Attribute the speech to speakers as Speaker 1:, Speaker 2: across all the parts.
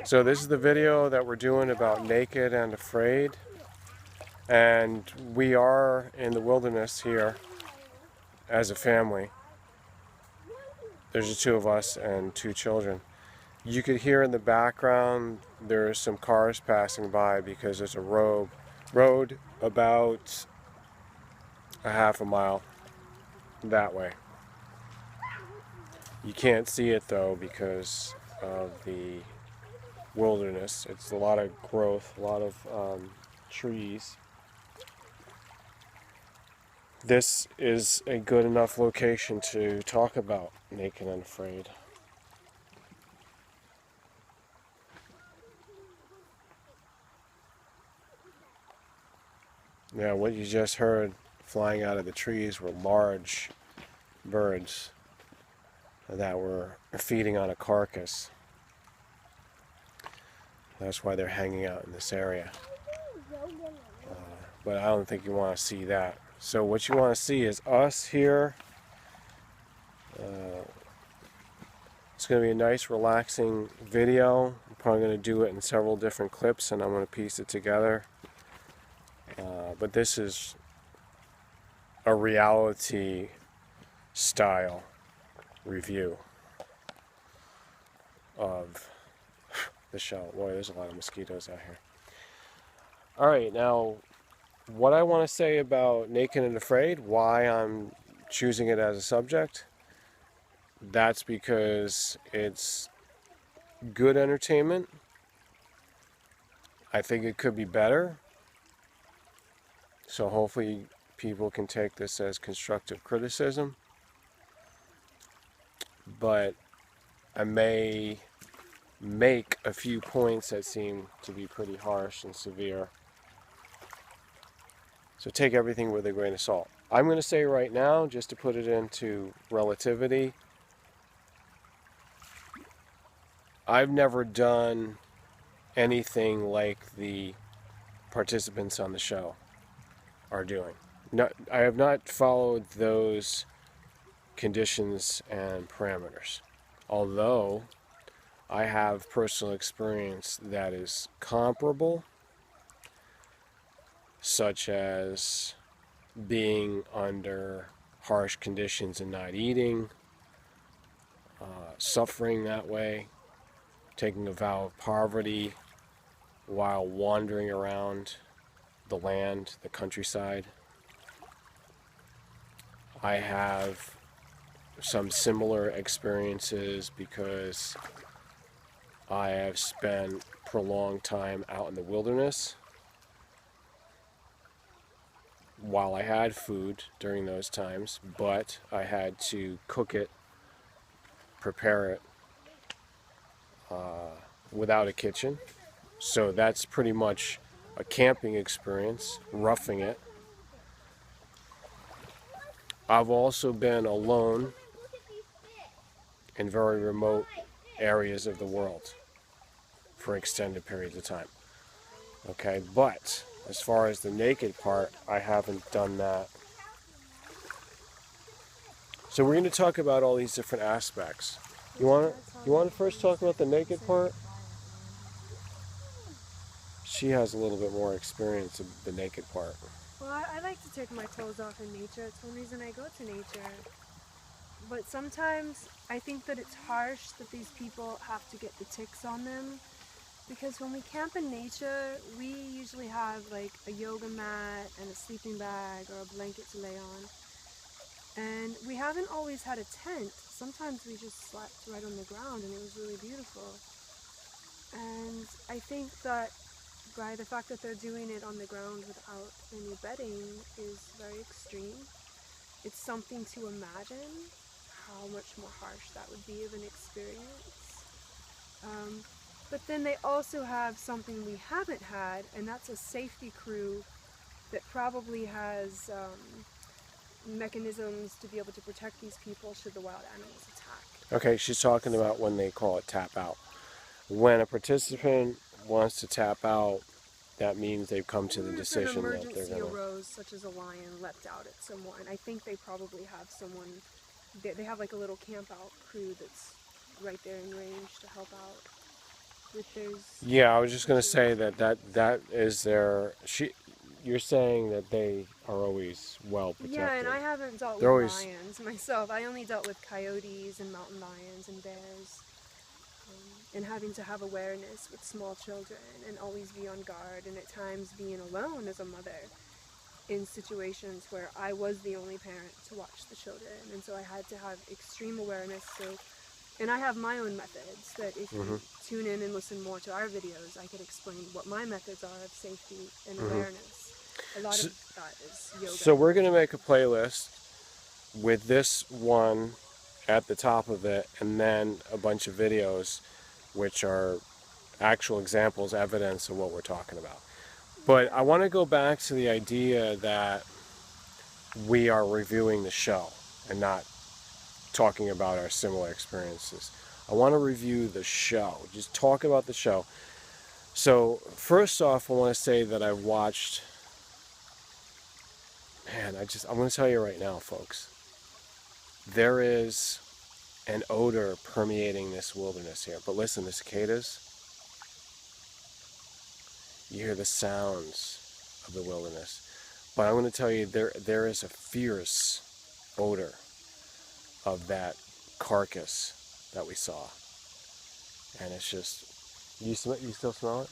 Speaker 1: So this is the video that we're doing about Naked and Afraid. And we are in the wilderness here as a family. There's the two of us and two children. You could hear in the background there's some cars passing by because there's a road about a half a mile that way. You can't see it though because of the wilderness. It's a lot of growth, a lot of trees. This is a good enough location to talk about Naked and Afraid. Now, what you just heard flying out of the trees were large birds that were feeding on a carcass. That's why they're hanging out in this area. But I don't think you want to see that. So what you want to see is us here. It's going to be a nice relaxing video. I'm probably going to do it in several different clips and I'm going to piece it together. But this is a reality style review of the show. Boy, there's a lot of mosquitoes out here. Alright, now what I want to say about Naked and Afraid, why I'm choosing it as a subject, that's because it's good entertainment. I think it could be better. So hopefully people can take this as constructive criticism. But I may make a few points that seem to be pretty harsh and severe. So take everything with a grain of salt. I'm going to say right now, just to put it into relativity, I've never done anything like the participants on the show are doing. No, I have not followed those conditions and parameters. Although I have personal experience that is comparable, such as being under harsh conditions and not eating, suffering that way, taking a vow of poverty while wandering around the land, the countryside. I have some similar experiences because I have spent prolonged time out in the wilderness. While I had food during those times, but I had to cook it, prepare it without a kitchen. So that's pretty much a camping experience, roughing it. I've also been alone in very remote areas of the world for extended periods of time. Okay, but as far as the naked part, I haven't done that. So we're going to talk about all these different aspects. You want to first talk about the naked part? She has a little bit more experience of the naked part.
Speaker 2: Well, I like to take my clothes off in nature. It's one reason I go to nature. But sometimes I think that it's harsh that these people have to get the ticks on them. Because when we camp in nature, we usually have like a yoga mat and a sleeping bag or a blanket to lay on. And we haven't always had a tent. Sometimes we just slept right on the ground and it was really beautiful. And I think that by the fact that they're doing it on the ground without any bedding is very extreme. It's something to imagine how much more harsh that would be of an experience. But then they also have something we haven't had, and that's a safety crew that probably has mechanisms to be able to protect these people should the wild animals attack.
Speaker 1: Okay, she's talking about when they call it tap out. When a participant wants to tap out, that means they've come to the decision that they're going to...
Speaker 2: If an emergency arose, such as a lion leapt out at someone, I think they probably have someone, they have like a little camp out crew that's right there in range to help out. with those.
Speaker 1: Yeah, I was just going to say that is their... You're saying that they are always well protected.
Speaker 2: Yeah, and I haven't dealt
Speaker 1: They're
Speaker 2: with
Speaker 1: always...
Speaker 2: lions myself. I only dealt with coyotes and mountain lions and bears. And having to have awareness with small children and always be on guard, and at times being alone as a mother in situations where I was the only parent to watch the children, and so I had to have extreme awareness. And I have my own methods that if you tune in and listen more to our videos, I could explain what my methods are of safety and awareness. A lot of that is yoga.
Speaker 1: So we're going to make a playlist with this one at the top of it, and then a bunch of videos which are actual examples, evidence of what we're talking about. But I want to go back to the idea that we are reviewing the show and not talking about our similar experiences. I want to review the show, just talk about the show. So first off, I want to say that I've watched... Man, I'm going to tell you right now, folks. There is an odor permeating this wilderness here. But listen, the cicadas, you hear the sounds of the wilderness. But I'm going to tell you, there is a fierce odor of that carcass that we saw. And it's just, you still smell it?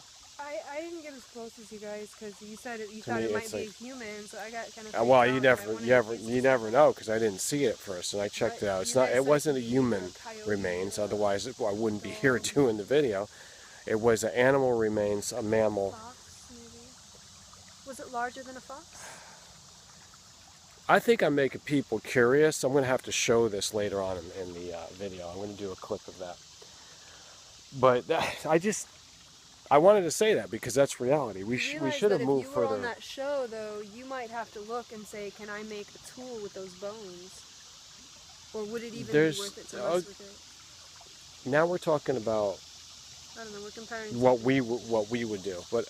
Speaker 2: I didn't get as close as you guys because you said you thought it might be a human, so I got kind of.
Speaker 1: Well, you never know, because I didn't see it first, and I checked it out. It wasn't a human remains, otherwise I wouldn't be here doing the video. It was an animal remains, a mammal.
Speaker 2: Fox, maybe? Was it larger than a fox?
Speaker 1: I think I'm making people curious. I'm going to have to show this later on in the video. I'm going to do a clip of that. But I wanted to say that because that's reality. We should have moved further.
Speaker 2: If you were on that show, though, you might have to look and say, "Can I make a tool with those bones?" Or would it even be worth it to mess with it?
Speaker 1: Now we're talking about...
Speaker 2: I don't know. We're comparing
Speaker 1: what we would do. But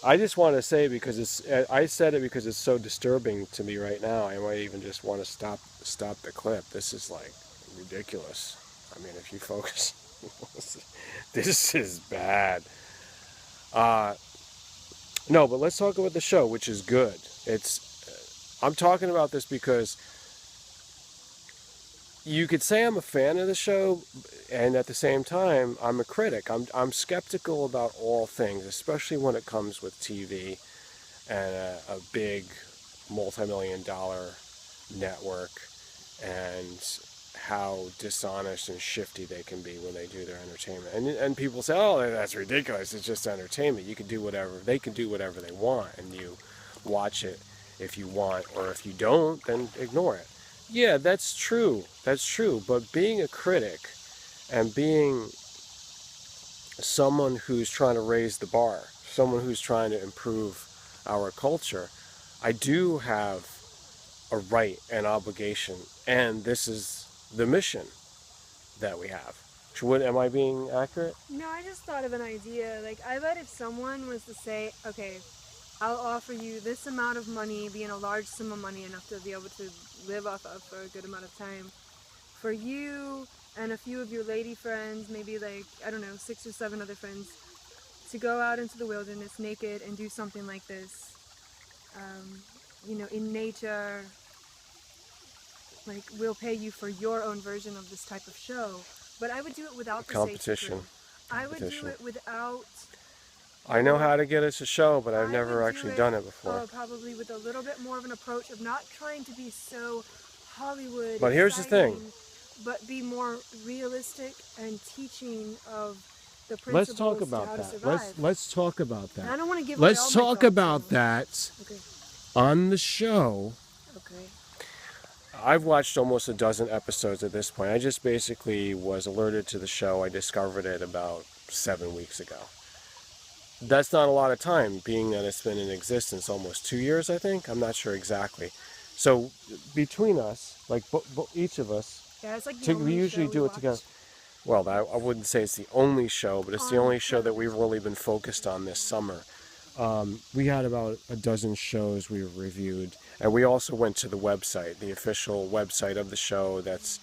Speaker 1: I just want to say, because I said it because it's so disturbing to me right now. I might even just want to stop the clip. This is like ridiculous. I mean, if you focus, this is bad. No, but let's talk about the show, which is good. I'm talking about this because you could say I'm a fan of the show, and at the same time, I'm a critic. I'm skeptical about all things, especially when it comes with TV and a big multi-million-dollar network, and how dishonest and shifty they can be when they do their entertainment. And people say, "Oh, that's ridiculous. It's just entertainment. You can do whatever. They can do whatever they want, and you watch it if you want, or if you don't, then ignore it." Yeah, that's true. That's true. But being a critic and being someone who's trying to raise the bar, someone who's trying to improve our culture, I do have a right and obligation, and this is the mission that we have. Am I being accurate?
Speaker 2: No, I just thought of an idea. Like, I bet if someone was to say, "Okay, I'll offer you this amount of money, being a large sum of money enough to be able to live off of for a good amount of time, for you and a few of your lady friends, maybe like, I don't know, 6 or 7 other friends, to go out into the wilderness naked and do something like this, in nature, like, we'll pay you for your own version of this type of show." But I would do it without the
Speaker 1: competition.
Speaker 2: I would do it without...
Speaker 1: I know how to get us a show, but I've never actually done it before.
Speaker 2: Probably with a little bit more of an approach of not trying to be so Hollywood.
Speaker 1: But here's the thing.
Speaker 2: But be more realistic and teaching of the principles.
Speaker 1: Let's talk about that. Let's talk about that.
Speaker 2: And I don't want to give.
Speaker 1: Let's talk about that on the show.
Speaker 2: Okay.
Speaker 1: I've watched almost a dozen episodes at this point. I just basically was alerted to the show. I discovered it about 7 weeks ago. That's not a lot of time, being that it's been in existence almost 2 years, I think. I'm not sure exactly. So between us, like each of us,
Speaker 2: it's like
Speaker 1: we usually do it together. Well, I wouldn't say it's the only show, but it's the only show that we've really been focused on this summer. We had about a dozen shows we reviewed, and we also went to the website, the official website of the show that's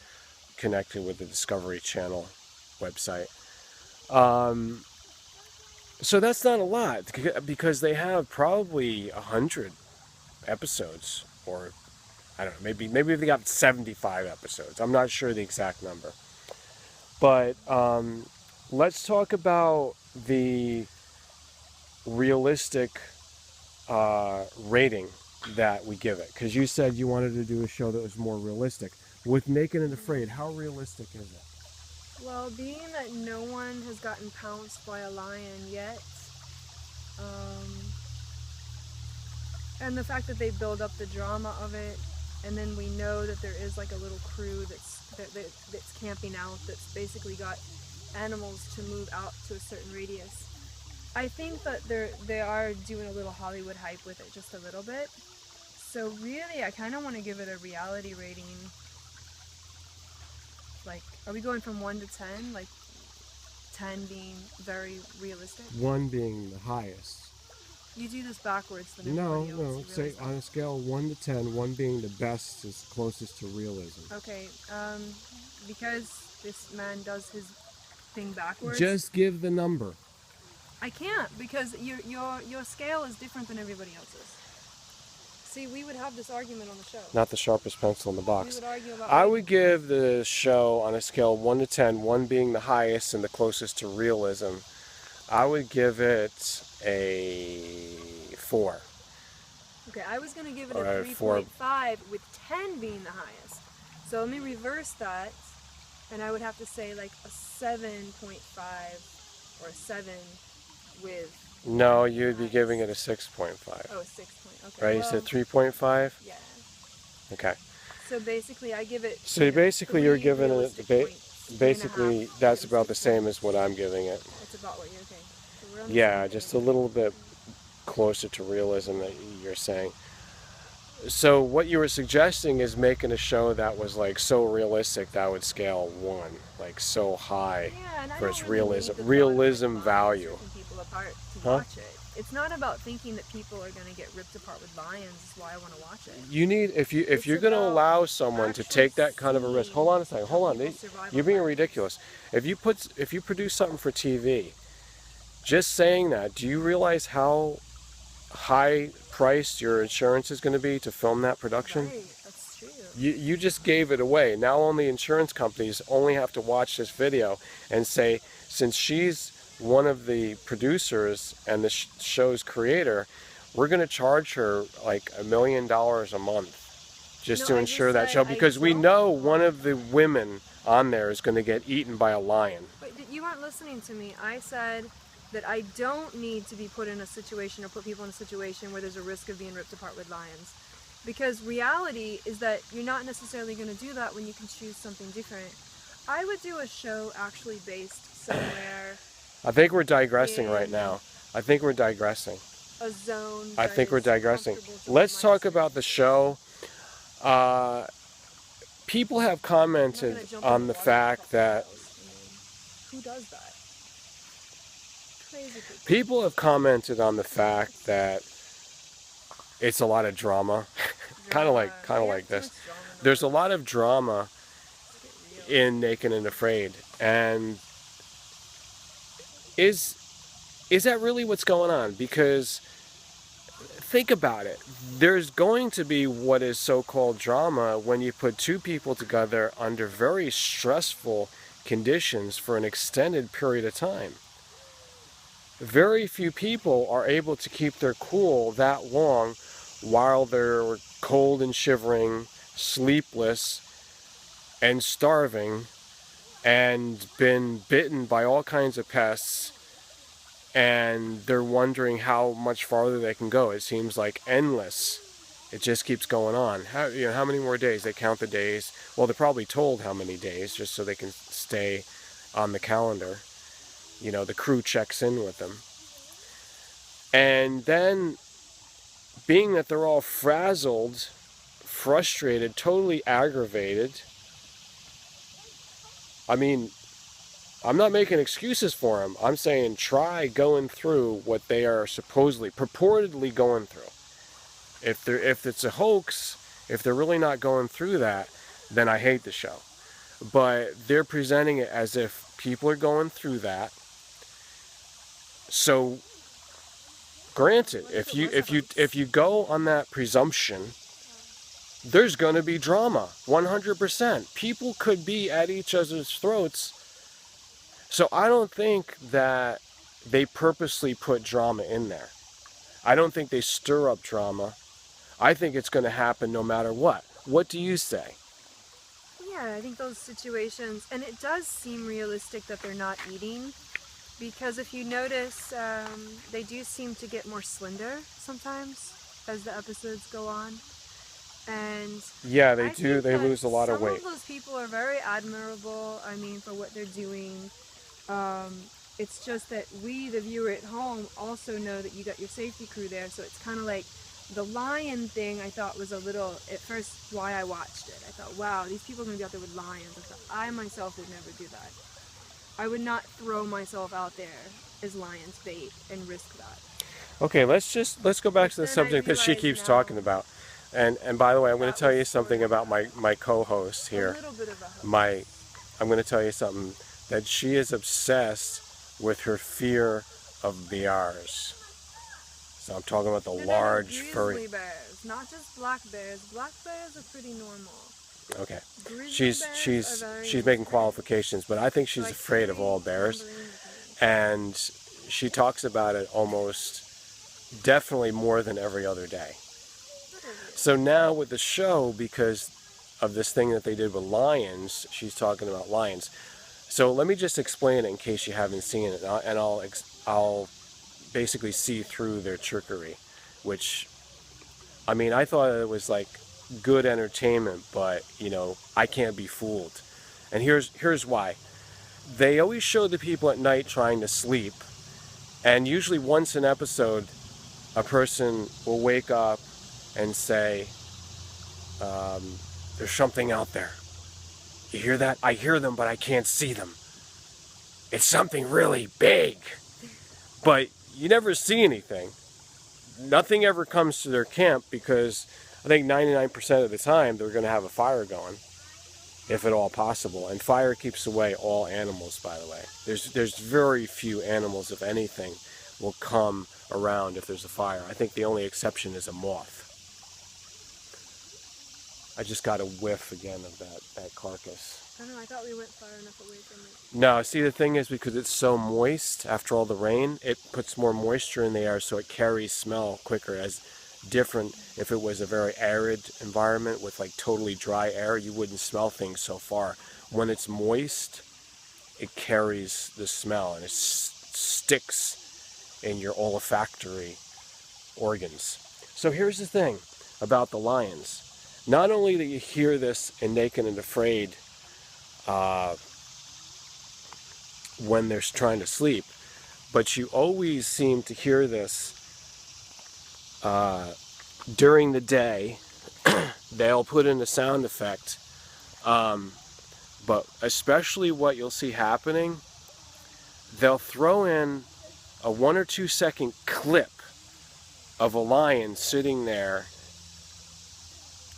Speaker 1: connected with the Discovery Channel website. So that's not a lot, because they have probably 100 episodes, or I don't know, maybe they got 75 episodes. I'm not sure the exact number. But let's talk about the realistic rating that we give it, because you said you wanted to do a show that was more realistic. With Naked and Afraid, how realistic is it?
Speaker 2: Well, being that no one has gotten pounced by a lion yet, and the fact that they build up the drama of it, and then we know that there is like a little crew that's camping out, that's basically got animals to move out to a certain radius. I think that they are doing a little Hollywood hype with it, just a little bit. So really, I kind of want to give it a reality rating. Like, are we going from 1 to 10? Like, 10 being very realistic?
Speaker 1: 1 being the highest.
Speaker 2: You do this backwards than
Speaker 1: No,
Speaker 2: everybody else.
Speaker 1: no. Say on a scale of 1 to 10, 1 being the best is closest to realism.
Speaker 2: Okay, because this man does his thing backwards.
Speaker 1: Just give the number.
Speaker 2: I can't, because your scale is different than everybody else's. See, we would have this argument on the show.
Speaker 1: Not the sharpest pencil in the
Speaker 2: We
Speaker 1: box.
Speaker 2: would argue about.
Speaker 1: I would give the show on a scale of 1 to 10, 1 being the highest and the closest to realism. I would give it a 4.
Speaker 2: Okay, I was going to give it
Speaker 1: Or
Speaker 2: a
Speaker 1: a 4.
Speaker 2: 3.5 with 10 being the highest. So let me reverse that, and I would have to say like a 7.5 or a 7 with...
Speaker 1: No, you'd be giving it a 6.5.
Speaker 2: Oh, 6 point. Okay.
Speaker 1: Right? You said 3.5?
Speaker 2: Yeah.
Speaker 1: Okay.
Speaker 2: So basically, I give it.
Speaker 1: So basically, you're giving it basically
Speaker 2: 3.5,
Speaker 1: that's about the same as what I'm giving it.
Speaker 2: That's about what you're okay. So we're on the
Speaker 1: Yeah,
Speaker 2: same
Speaker 1: just a
Speaker 2: page.
Speaker 1: little bit closer to realism that you're saying. So what you were suggesting is making a show that was like so realistic that would scale 1, like so high
Speaker 2: Yeah, and I
Speaker 1: for
Speaker 2: don't
Speaker 1: its
Speaker 2: really need
Speaker 1: realism
Speaker 2: the thought of,
Speaker 1: realism
Speaker 2: like,
Speaker 1: value.
Speaker 2: ripping people apart to
Speaker 1: Huh?
Speaker 2: watch it. It's not about thinking that people are going to get ripped apart with lions. Is why I want to watch it.
Speaker 1: You need if
Speaker 2: It's
Speaker 1: you're going to
Speaker 2: about
Speaker 1: allow someone to
Speaker 2: actually
Speaker 1: take that kind of a risk. Hold on a second.
Speaker 2: seeing
Speaker 1: Hold on.
Speaker 2: how people survive
Speaker 1: You're
Speaker 2: on
Speaker 1: being
Speaker 2: lions.
Speaker 1: ridiculous. If you produce something for TV, just saying that, do you realize how high priced your insurance is going to be to film that production?
Speaker 2: Right, that's true.
Speaker 1: You just gave it away. Now only insurance companies only have to watch this video and say, since she's one of the producers and the show's creator, we're going to charge her like $1 million a month just
Speaker 2: No,
Speaker 1: to
Speaker 2: I
Speaker 1: ensure
Speaker 2: just
Speaker 1: that
Speaker 2: said
Speaker 1: show,
Speaker 2: I
Speaker 1: because we
Speaker 2: don't
Speaker 1: know
Speaker 2: want
Speaker 1: one of the women on there is going to get eaten by a lion.
Speaker 2: But you weren't listening to me. I said that I don't need to be put in a situation or put people in a situation where there's a risk of being ripped apart with lions. Because reality is that you're not necessarily going to do that when you can choose something different. I would do a show actually based somewhere,
Speaker 1: I think we're digressing right now. I think we're digressing.
Speaker 2: a zone.
Speaker 1: I
Speaker 2: that
Speaker 1: think we're
Speaker 2: is
Speaker 1: digressing.
Speaker 2: comfortable to
Speaker 1: Let's
Speaker 2: my
Speaker 1: talk
Speaker 2: spirit.
Speaker 1: about the show. People have
Speaker 2: I'm not
Speaker 1: commented
Speaker 2: gonna jump in
Speaker 1: on
Speaker 2: the
Speaker 1: the
Speaker 2: water
Speaker 1: fact
Speaker 2: with
Speaker 1: that
Speaker 2: crocodiles. I mean, who does that? Crazy people.
Speaker 1: people have commented on the fact that it's a lot of drama. kind of like
Speaker 2: Yeah,
Speaker 1: this.
Speaker 2: too much drama in the
Speaker 1: There's a
Speaker 2: world.
Speaker 1: lot of drama
Speaker 2: Let's get real.
Speaker 1: in Naked and Afraid, and is that really what's going on? Because think about it. There's going to be what is so-called drama when you put two people together under very stressful conditions for an extended period of time. Very few people are able to keep their cool that long while they're cold and shivering, sleepless, and starving, and been bitten by all kinds of pests, and they're wondering how much farther they can go. It seems like endless. It just keeps going on. How many more days? They count the days. Well, they're probably told how many days just so they can stay on the calendar. You know, the crew checks in with them. And then, being that they're all frazzled, frustrated, totally aggravated, I mean, I'm not making excuses for them. I'm saying try going through what they are supposedly, purportedly going through. If it's a hoax, if they're really not going through that, then I hate the show. But they're presenting it as if people are going through that, So granted, if you go on that presumption, there's going to be drama, 100%. People could be at each other's throats. So I don't think that they purposely put drama in there. I don't think they stir up drama. I think it's going to happen no matter what. What do you say?
Speaker 2: Yeah, I think those situations, and it does seem realistic that they're not eating, because if you notice, they do seem to get more slender sometimes as the episodes go on. And
Speaker 1: yeah, they do. They lose a lot of weight.
Speaker 2: Some of those people are very admirable, I mean, for what they're doing. It's just that we, the viewer at home, also know that you got your safety crew there, so it's kind of like the lion thing. I thought was a little, at first, why I watched it. I thought, wow, these people are going to be out there with lions. I thought, I myself would never do that. I would not throw myself out there as lion's bait and risk that.
Speaker 1: Okay, let's go back to the subject that she keeps talking about. And by the way, I'm going to tell you something about my co-host here.
Speaker 2: A little bit of a
Speaker 1: I'm going to tell you something, that she is obsessed with her fear of bears. So I'm talking about the large furry.
Speaker 2: Grizzly bears, not just black bears. Black bears are pretty normal.
Speaker 1: Okay.
Speaker 2: Grizzly
Speaker 1: She's making qualifications, but I think she's afraid of all bears. And she talks about it almost definitely more than every other day. So now with the show, because of this thing that they did with lions, she's talking about lions. So let me just explain it in case you haven't seen it, and I'll basically see through their trickery, which, I mean, I thought it was like good entertainment, but, you know, I can't be fooled. And here's why. They always show the people at night trying to sleep, and usually once an episode, a person will wake up and say, there's something out there. You hear that? I hear them, but I can't see them. It's something really big. But you never see anything. Nothing ever comes to their camp, because I think 99% of the time they're going to have a fire going, if at all possible. And fire keeps away all animals, by the way. There's very few animals, if anything, will come around if there's a fire. I think the only exception is a moth. I just got a whiff again of that carcass.
Speaker 2: I don't know, I thought we went far enough away from it.
Speaker 1: No, see, the thing is, because it's so moist after all the rain, it puts more moisture in the air, so it carries smell quicker. As different, if it was a very arid environment with like totally dry air, you wouldn't smell things so far. When it's moist, it carries the smell, and it sticks in your olfactory organs. So here's the thing about the lions. Not only that you hear this in Naked and Afraid when they're trying to sleep, but you always seem to hear this during the day. They'll put in a sound effect, but especially what you'll see happening, they'll throw in a 1 or 2 second clip of a lion sitting there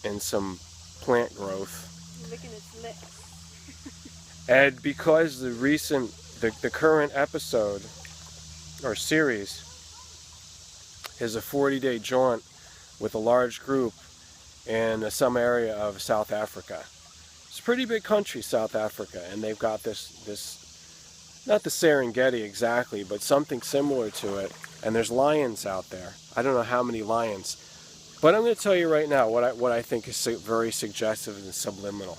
Speaker 1: in some plant growth,
Speaker 2: Licking its lips.
Speaker 1: and because the current episode or series is a 40-day jaunt with a large group in some area of South Africa. It's a pretty big country, South Africa, and they've got this not the Serengeti exactly, but something similar to it, and there's lions out there. I don't know how many lions. But I'm going to tell you right now what I think is very suggestive and subliminal.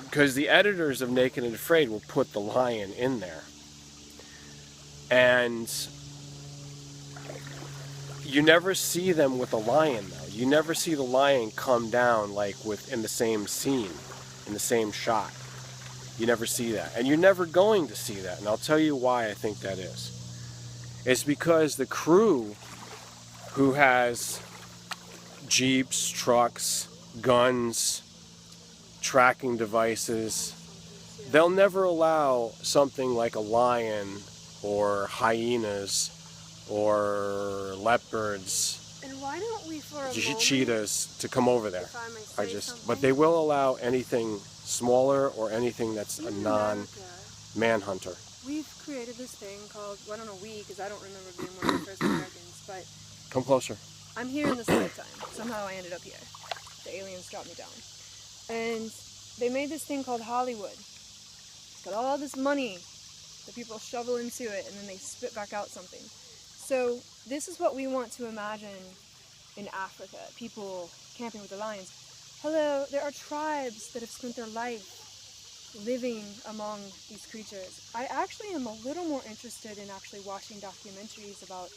Speaker 1: Because the editors of Naked and Afraid will put the lion in there. And you never see them with a lion, though. You never see the lion come down like in the same scene, in the same shot. You never see that. And you're never going to see that. And I'll tell you why I think that is. It's because the crew, who has jeeps, trucks, guns, tracking devices, they'll never allow something like a lion or hyenas or leopards,
Speaker 2: And why don't we, for a moment,
Speaker 1: cheetahs, to come over there.
Speaker 2: if I may say something?
Speaker 1: But they will allow anything smaller or anything that's a
Speaker 2: In
Speaker 1: non-manhunter.
Speaker 2: we've created this thing called, well, I don't know we, because I don't remember being one of the first Americans, but
Speaker 1: Come closer.
Speaker 2: I'm here in this lifetime. Somehow I ended up here. The aliens dropped me down. And they made this thing called Hollywood. It's got all this money that people shovel into it, and then they spit back out something. So this is what we want to imagine in Africa. People camping with the lions. Hello, there are tribes that have spent their life living among these creatures. I actually am a little more interested in actually watching documentaries about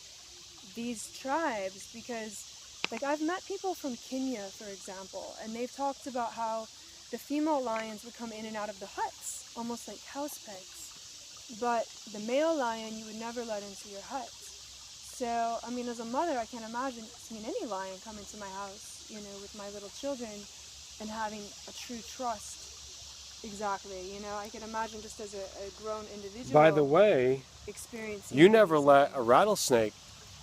Speaker 2: these tribes because, like, I've met people from Kenya, for example, and they've talked about how the female lions would come in and out of the huts, almost like house pets. But the male lion you would never let into your hut. So, I mean, as a mother, I can't imagine seeing any lion come into my house, you know, with my little children and having a true trust. Exactly, you know, I can imagine just as a grown individual.
Speaker 1: By the way,
Speaker 2: experiencing.
Speaker 1: you never let a rattlesnake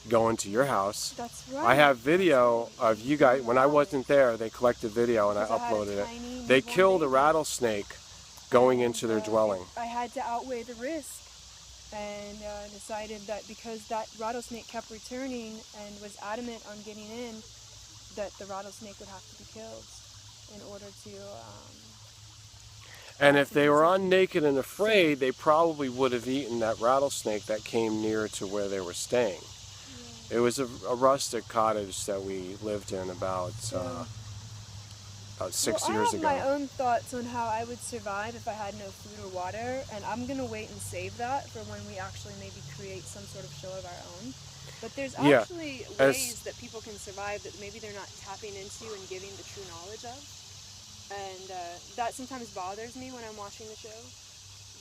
Speaker 1: go into your house.
Speaker 2: That's right.
Speaker 1: I have video of you guys. When I wasn't there, they collected video and I uploaded it. They killed a rattlesnake going into their dwelling.
Speaker 2: I had to outweigh the risk and decided that because that rattlesnake kept returning and was adamant on getting in, that the rattlesnake would have to be killed in order to...
Speaker 1: And if they were on Naked and Afraid, they probably would have eaten that rattlesnake that came near to where they were staying. Yeah. It was a rustic cottage that we lived in about 6 years ago.
Speaker 2: I have my own thoughts on how I would survive if I had no food or water, and I'm going to wait and save that for when we actually maybe create some sort of show of our own. But there's actually ways that people can survive that maybe they're not tapping into and giving the true knowledge of. And that sometimes bothers me when I'm watching the show,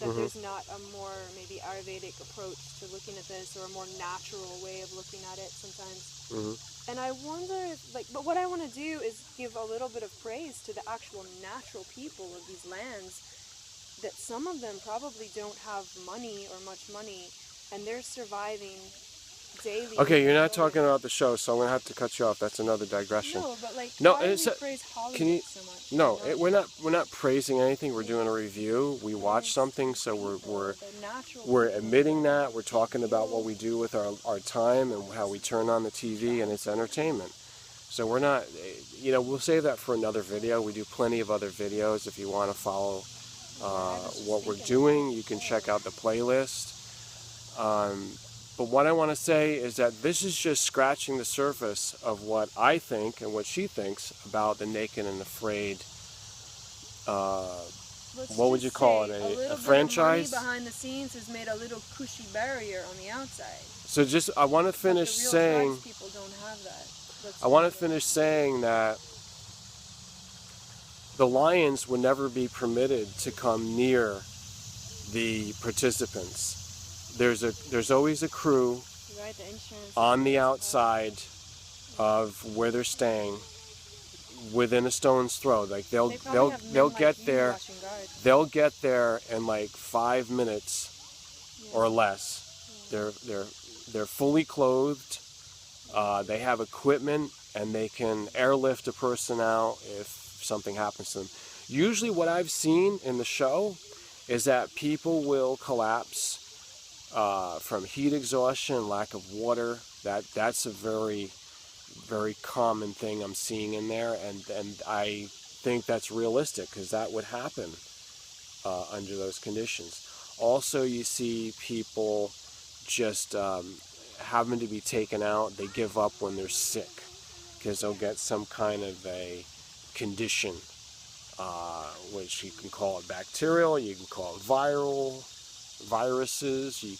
Speaker 2: that there's not a more maybe Ayurvedic approach to looking at this, or a more natural way of looking at it sometimes. And I wonder if, but what I want to do is give a little bit of praise to the actual natural people of these lands, that some of them probably don't have money or much money, and they're surviving daily.
Speaker 1: Okay, you're not talking about the show, so I'm gonna have to cut you off. That's another digression.
Speaker 2: No, but like,
Speaker 1: no,
Speaker 2: why do we praise Hollywood so much?
Speaker 1: No, we're not praising anything. We're doing a review. We watch something, so we're admitting that. We're talking about what we do with our time and how we turn on the TV, and it's entertainment. So we're not, you know, we'll save that for another video. We do plenty of other videos. If you want to follow what we're doing, you can check out the playlist. But what I want to say is that this is just scratching the surface of what I think and what she thinks about the Naked and Afraid. What would you call it? A franchise?
Speaker 2: Money behind the scenes has made a little cushy barrier on the outside.
Speaker 1: So just, I want to finish saying.
Speaker 2: People don't have that.
Speaker 1: I want to finish saying that the lions would never be permitted to come near the participants. There's always a crew on the outside of where they're staying, within a stone's throw. Like they'll get there. They'll get there in like 5 minutes or less. They're fully clothed. They have equipment, and they can airlift a person out if something happens to them. Usually, what I've seen in the show is that people will collapse from heat exhaustion, lack of water. That's a very, very common thing I'm seeing in there, and I think that's realistic because that would happen under those conditions. Also, you see people just having to be taken out. They give up when they're sick because they'll get some kind of a condition, which you can call it bacterial, you can call it viral, viruses, you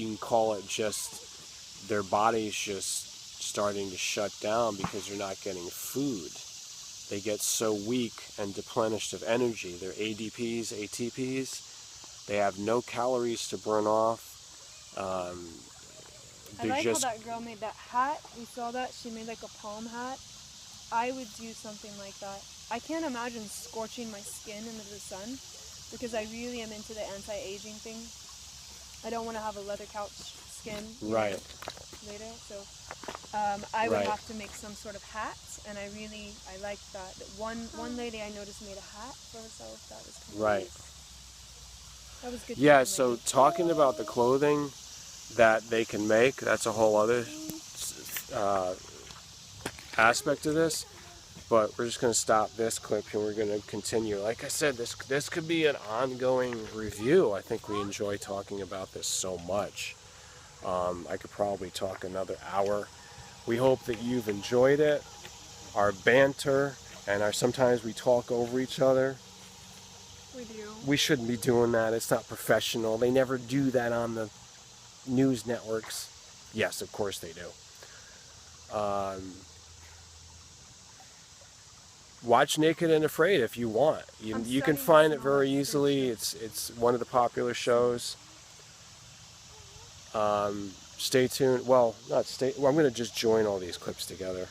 Speaker 1: can call it just their body's just starting to shut down because they're not getting food. They get so weak and deplenished of energy. They're ADPs, ATPs. They have no calories to burn off.
Speaker 2: I like how that girl made that hat. We saw that. She made like a palm hat. I would do something like that. I can't imagine scorching my skin into the sun because I really am into the anti-aging thing. I don't want to have a leather couch skin later. So I would have to make some sort of hat, and I like that. One lady I noticed made a hat for herself. That was kind of nice. That was good.
Speaker 1: Yeah, so talking about the clothing that they can make, that's a whole other aspect of this. But we're just going to stop this clip and we're going to continue. Like I said, this could be an ongoing review. I think we enjoy talking about this so much. I could probably talk another hour. We hope that you've enjoyed it. Our banter and sometimes we talk over each other.
Speaker 2: We do.
Speaker 1: We shouldn't be doing that. It's not professional. They never do that on the news networks. Yes, of course they do. Watch Naked and Afraid if you want. You can find it very easily. It's one of the popular shows. Stay tuned. Well, not stay. Well, I'm going to just join all these clips together.